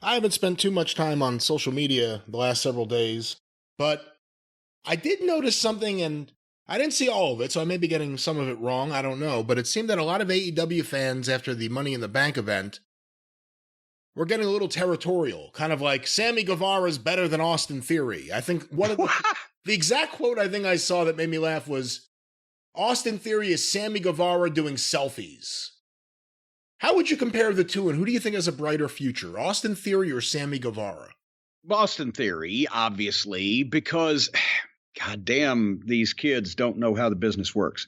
I haven't spent too much time on social media the last several days, but I did notice something, and I didn't see all of it, so I may be getting some of it wrong. I don't know. But it seemed that a lot of AEW fans, after the Money in the Bank event, were getting a little territorial, kind of like Sammy Guevara is better than Austin Theory. I think one of the exact quote I think I saw that made me laugh was Austin Theory is Sammy Guevara doing selfies. How would you compare the two, and who do you think has a brighter future, Austin Theory or Sammy Guevara? Austin Theory, obviously, because goddamn, these kids don't know how the business works.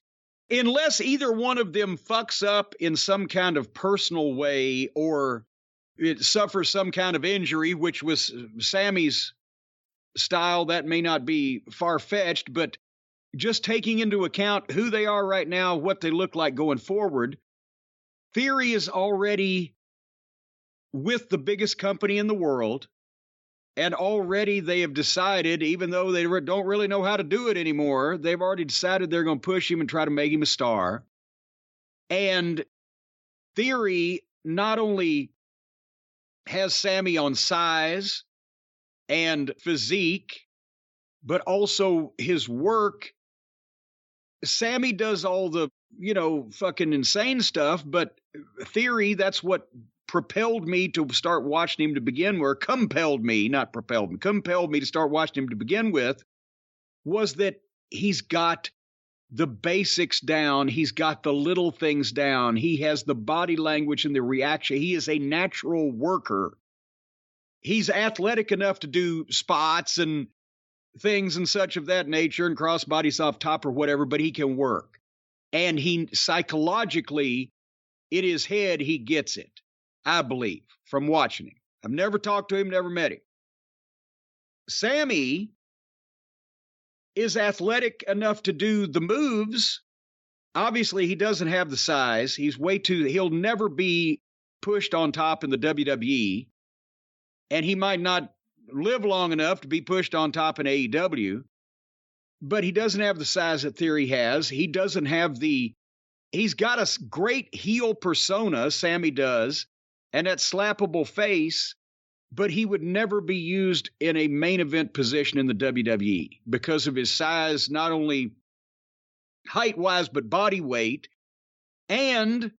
Unless either one of them fucks up in some kind of personal way or it suffers some kind of injury, which was Sammy's style, that may not be far-fetched, but just taking into account who they are right now, what they look like going forward, Theory is already with the biggest company in the world, and already they have decided, even though they don't really know how to do it anymore, they've already decided they're going to push him and try to make him a star. And Theory not only has Sammy on size and physique, but also his work. Sammy does all the, fucking insane stuff, but Theory, that's what propelled me to start watching him to begin with, compelled me to start watching him to begin with, was that he's got the basics down. He's got the little things down. He has the body language and the reaction. He is a natural worker. He's athletic enough to do spots and things and such of that nature and crossbodies off top or whatever, but he can work. And he psychologically, in his head, he gets it, I believe, from watching him. I've never talked to him, never met him. Sammy is athletic enough to do the moves. Obviously, he doesn't have the size. He'll never be pushed on top in the WWE. And he might not live long enough to be pushed on top in AEW. But he doesn't have the size that Theory has. He's got a great heel persona, Sammy does, and that slappable face, but he would never be used in a main event position in the WWE because of his size, not only height-wise, but body weight, and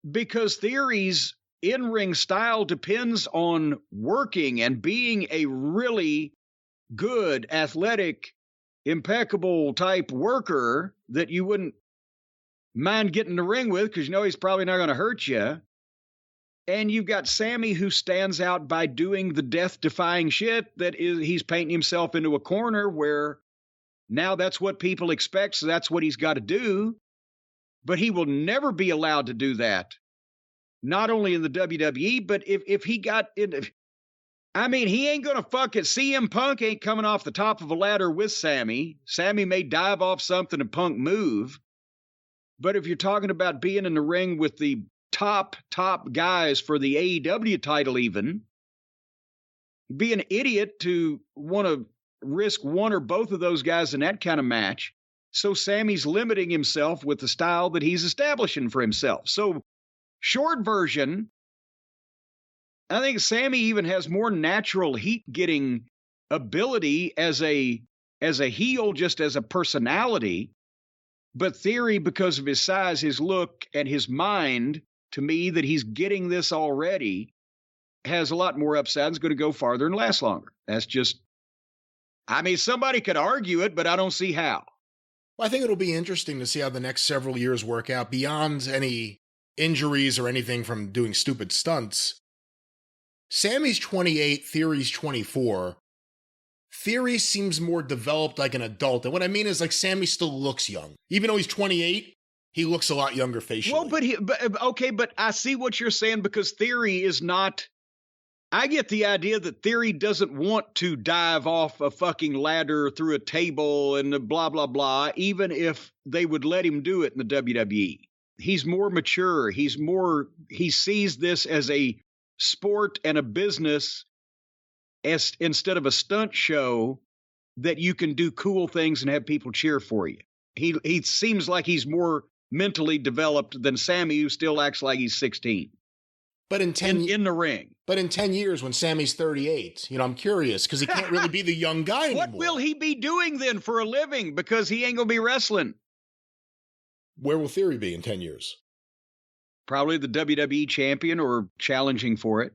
because Theory's in-ring style depends on working and being a really good, athletic, impeccable type worker that you wouldn't mind getting in the ring with because he's probably not going to hurt you. And you've got Sammy who stands out by doing the death-defying shit he's painting himself into a corner where now that's what people expect, so that's what he's got to do. But he will never be allowed to do that. Not only in the WWE, but if he got in... he ain't going to fucking... CM Punk ain't coming off the top of a ladder with Sammy. Sammy may dive off something and Punk move. But if you're talking about being in the ring with the top guys for the AEW title even, be an idiot to want to risk one or both of those guys in that kind of match. So Sammy's limiting himself with the style that he's establishing for himself. So short version, I think Sammy even has more natural heat-getting ability as a heel, just as a personality. But Theory, because of his size, his look, and his mind, to me, that he's getting this already, has a lot more upside and is going to go farther and last longer. That's just, somebody could argue it, but I don't see how. Well, I think it'll be interesting to see how the next several years work out beyond any injuries or anything from doing stupid stunts. Sammy's 28, Theory's 24. Theory seems more developed like an adult. And what I mean is, like, Sammy still looks young. Even though he's 28, he looks a lot younger facially. Well, but I see what you're saying because Theory is not... I get the idea that Theory doesn't want to dive off a fucking ladder through a table and blah, blah, blah, even if they would let him do it in the WWE. He's more mature. He sees this as a sport and a business instead of a stunt show that you can do cool things and have people cheer for you. He seems like he's more mentally developed than Sammy, who still acts like he's 16. But in 10 in the ring. But in 10 years, when Sammy's 38, I'm curious because he can't really be the young guy anymore. What will he be doing then for a living? Because he ain't going to be wrestling. Where will Theory be in 10 years? Probably the WWE champion or challenging for it.